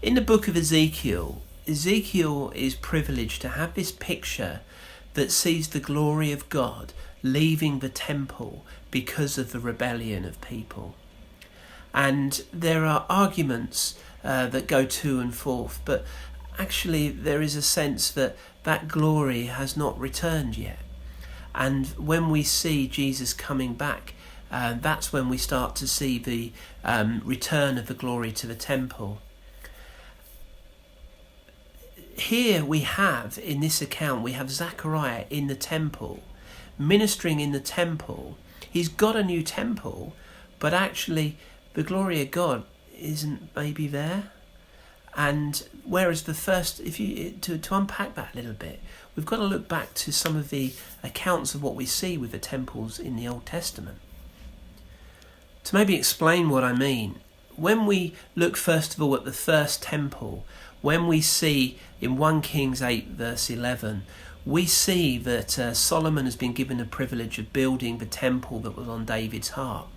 In the book of Ezekiel, Ezekiel is privileged to have this picture that sees the glory of God leaving the temple because of the rebellion of people. And there are arguments that go to and forth, but actually there is a sense that that glory has not returned yet. And when we see Jesus coming back, that's when we start to see the return of the glory to the temple. Here we have, in this account, we have Zechariah in the temple, ministering in the temple. He's got a new temple, but actually the glory of God isn't maybe there. And whereas the first, if you to unpack that a little bit, we've got to look back to some of the accounts of what we see with the temples in the Old Testament. To maybe explain what I mean, when we look first of all at the first temple, when we see in 1 Kings 8 verse 11, we see that Solomon has been given the privilege of building the temple that was on David's heart.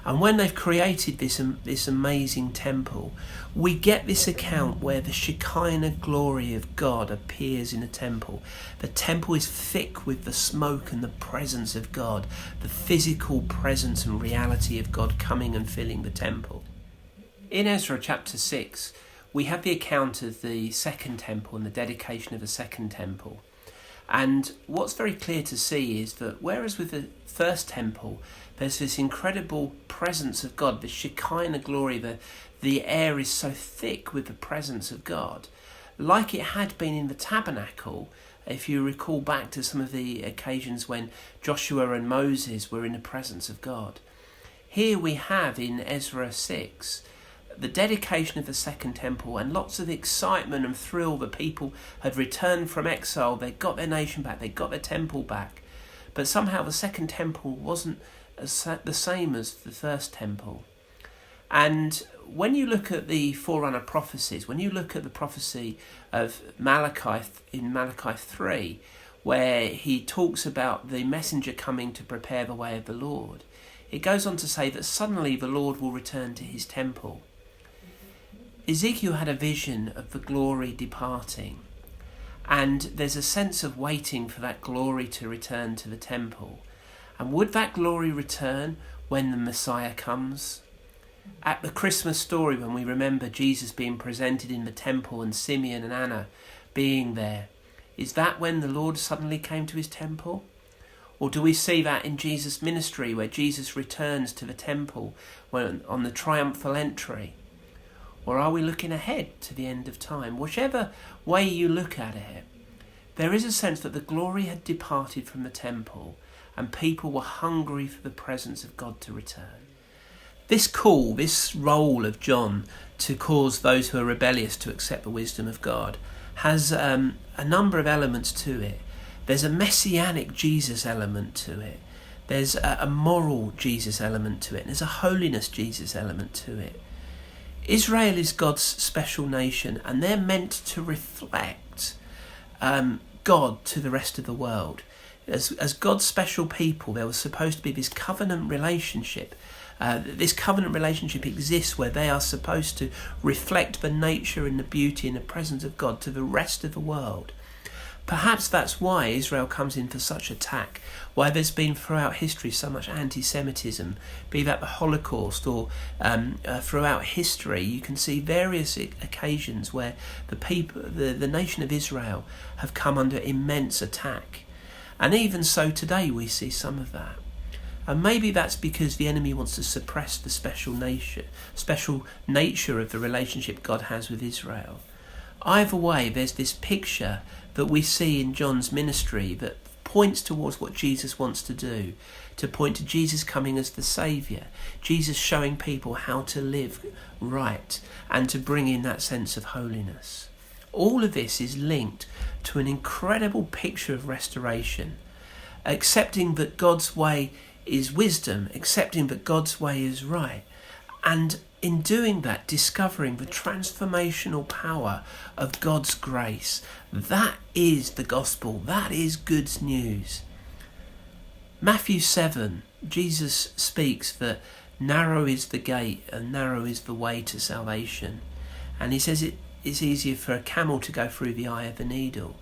And when they've created this amazing temple, we get this account where the Shekinah glory of God appears in the temple. The temple is thick with the smoke and the presence of God, the physical presence and reality of God coming and filling the temple. In Ezra chapter 6, we have the account of the second temple and the dedication of the second temple. And what's very clear to see is that whereas with the first temple, there's this incredible presence of God, the Shekinah glory, the air is so thick with the presence of God, like it had been in the tabernacle. If you recall back to some of the occasions when Joshua and Moses were in the presence of God. Here we have in Ezra 6, the dedication of the second temple and lots of excitement and thrill. The people had returned from exile, they got their nation back, they got their temple back. But somehow the second temple wasn't the same as the first temple. And when you look at the Forerunner prophecies, when you look at the prophecy of Malachi in Malachi 3, where he talks about the messenger coming to prepare the way of the Lord, it goes on to say that suddenly the Lord will return to his temple. Ezekiel had a vision of the glory departing, and there's a sense of waiting for that glory to return to the temple. And would that glory return when the Messiah comes? At the Christmas story, when we remember Jesus being presented in the temple and Simeon and Anna being there, is that when the Lord suddenly came to his temple? Or do we see that in Jesus' ministry, where Jesus returns to the temple on the triumphal entry? Or are we looking ahead to the end of time? Whichever way you look at it, there is a sense that the glory had departed from the temple and people were hungry for the presence of God to return. This call, this role of John to cause those who are rebellious to accept the wisdom of God has a number of elements to it. There's a messianic Jesus element to it. There's a moral Jesus element to it. And there's a holiness Jesus element to it. Israel is God's special nation, and they're meant to reflect God to the rest of the world. As God's special people, there was supposed to be this covenant relationship. This covenant relationship exists where they are supposed to reflect the nature and the beauty and the presence of God to the rest of the world. Perhaps that's why Israel comes in for such attack, why there's been throughout history so much anti-Semitism, be that the Holocaust or throughout history. You can see various occasions where the nation of Israel have come under immense attack. And even so today we see some of that. And maybe that's because the enemy wants to suppress the special nature of the relationship God has with Israel. Either way, there's this picture that we see in John's ministry that points towards what Jesus wants to do, to point to Jesus coming as the Saviour, Jesus showing people how to live right and to bring in that sense of holiness. All of this is linked to an incredible picture of restoration, accepting that God's way is wisdom, accepting that God's way is right, and in doing that, discovering the transformational power of God's grace. That is the gospel. That is good news. Matthew 7, Jesus speaks that narrow is the gate and narrow is the way to salvation. And he says it's easier for a camel to go through the eye of a needle.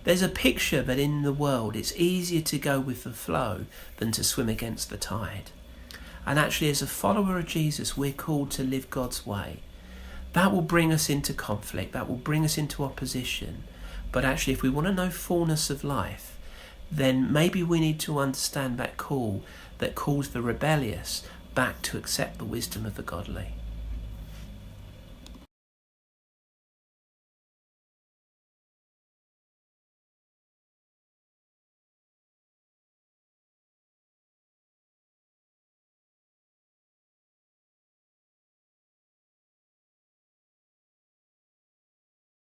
There's a picture that in the world it's easier to go with the flow than to swim against the tide. And actually, as a follower of Jesus, we're called to live God's way. That will bring us into conflict, that will bring us into opposition. But actually, if we want to know fullness of life, then maybe we need to understand that call that calls the rebellious back to accept the wisdom of the godly.